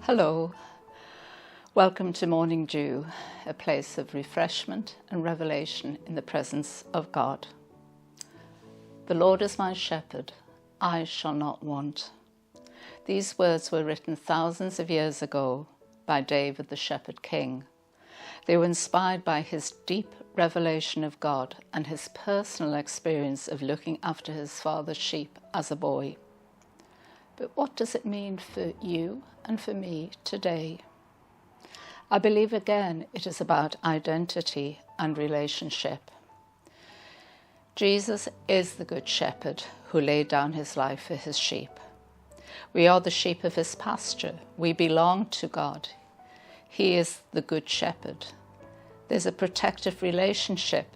Hello, welcome to Morning Dew, a place of refreshment and revelation in the presence of God. The Lord is my shepherd, I shall not want. These words were written thousands of years ago by David the shepherd king. They were inspired by his deep revelation of God and his personal experience of looking after his father's sheep as a boy. But what does it mean for you and for me today? I believe again it is about identity and relationship. Jesus is the good shepherd who laid down his life for his sheep. We are the sheep of his pasture. We belong to God. He is the good shepherd. There's a protective relationship,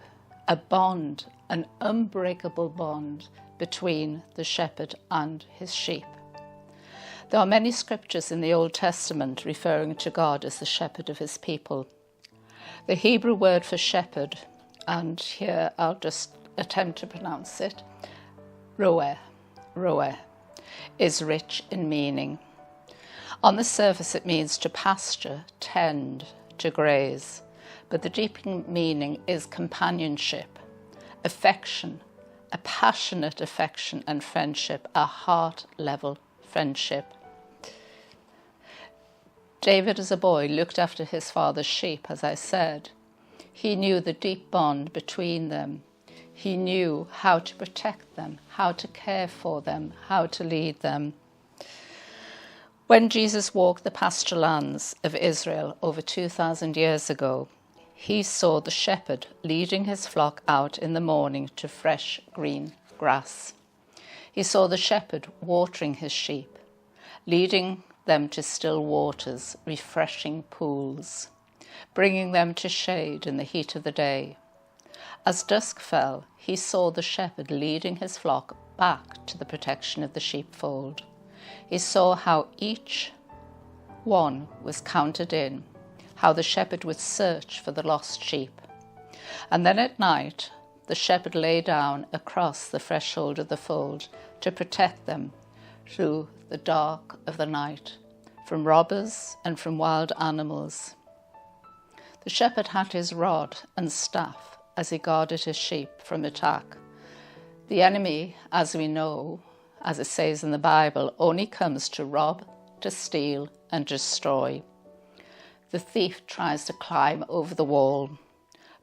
a bond, an unbreakable bond between the shepherd and his sheep. There are many scriptures in the Old Testament referring to God as the shepherd of his people. The Hebrew word for shepherd, and here I'll just attempt to pronounce it, roeh, is rich in meaning. On the surface it means to pasture, tend, to graze, but the deep meaning is companionship, affection, a passionate affection and friendship, a heart-level friendship. David as a boy looked after his father's sheep, as I said. He knew the deep bond between them. He knew how to protect them, how to care for them, how to lead them. When Jesus walked the pasture lands of Israel over 2,000 years ago, he saw the shepherd leading his flock out in the morning to fresh green grass. He saw the shepherd watering his sheep, leading them to still waters, refreshing pools, bringing them to shade in the heat of the day. As dusk fell, he saw the shepherd leading his flock back to the protection of the sheepfold. He saw how each one was counted in, how the shepherd would search for the lost sheep. And then at night, the shepherd lay down across the threshold of the fold to protect them through the dark of the night, from robbers and from wild animals. The shepherd had his rod and staff as he guarded his sheep from attack. The enemy, as we know, as it says in the Bible, only comes to rob, to steal, and destroy. The thief tries to climb over the wall,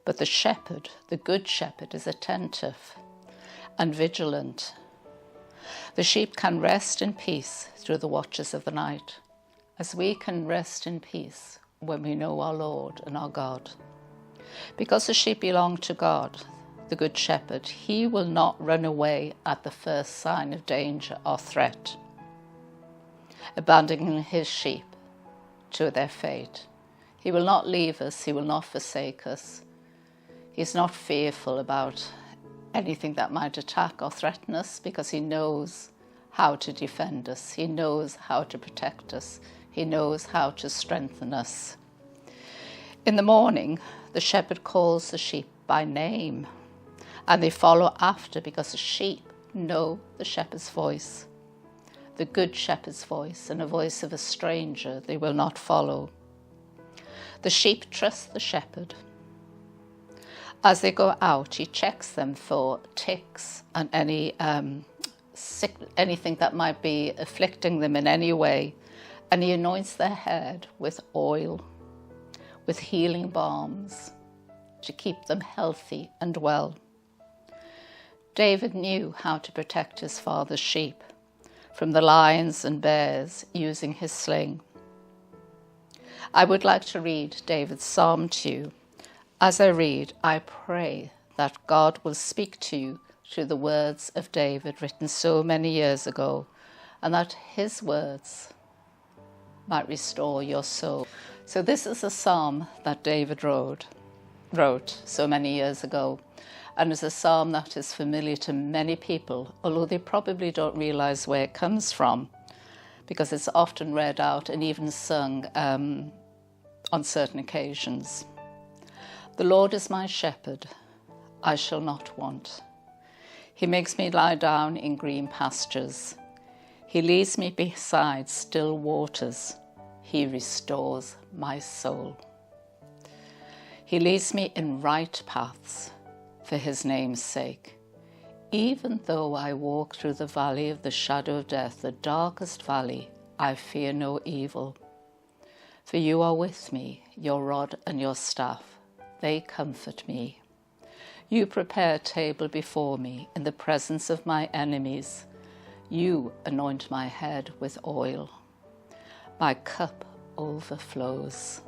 but the shepherd, the good shepherd, is attentive and vigilant. The sheep can rest in peace through the watches of the night, as we can rest in peace when we know our Lord and our God. Because the sheep belong to God, the good shepherd, he will not run away at the first sign of danger or threat, abandoning his sheep to their fate. He will not leave us, he will not forsake us. He's not fearful about anything that might attack or threaten us, because he knows how to defend us. He knows how to protect us. He knows how to strengthen us. In the morning, the shepherd calls the sheep by name, and they follow after, because the sheep know the shepherd's voice, the good shepherd's voice, and a voice of a stranger they will not follow. The sheep trust the shepherd. As they go out, he checks them for ticks and anything that might be afflicting them in any way, and he anoints their head with oil, with healing balms, to keep them healthy and well. David knew how to protect his father's sheep from the lions and bears using his sling. I would like to read David's psalm to you. As I read, I pray that God will speak to you through the words of David written so many years ago, and that his words might restore your soul. So this is a psalm that David wrote so many years ago, and is a psalm that is familiar to many people, although they probably don't realize where it comes from, because it's often read out and even sung on certain occasions. The Lord is my shepherd, I shall not want. He makes me lie down in green pastures. He leads me beside still waters. He restores my soul. He leads me in right paths for his name's sake. Even though I walk through the valley of the shadow of death, the darkest valley, I fear no evil. For you are with me, your rod and your staff, they comfort me. You prepare a table before me in the presence of my enemies. You anoint my head with oil. My cup overflows.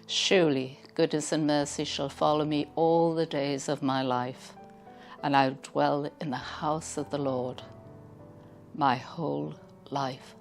Surely goodness and mercy shall follow me all the days of my life, and I will dwell in the house of the Lord my whole life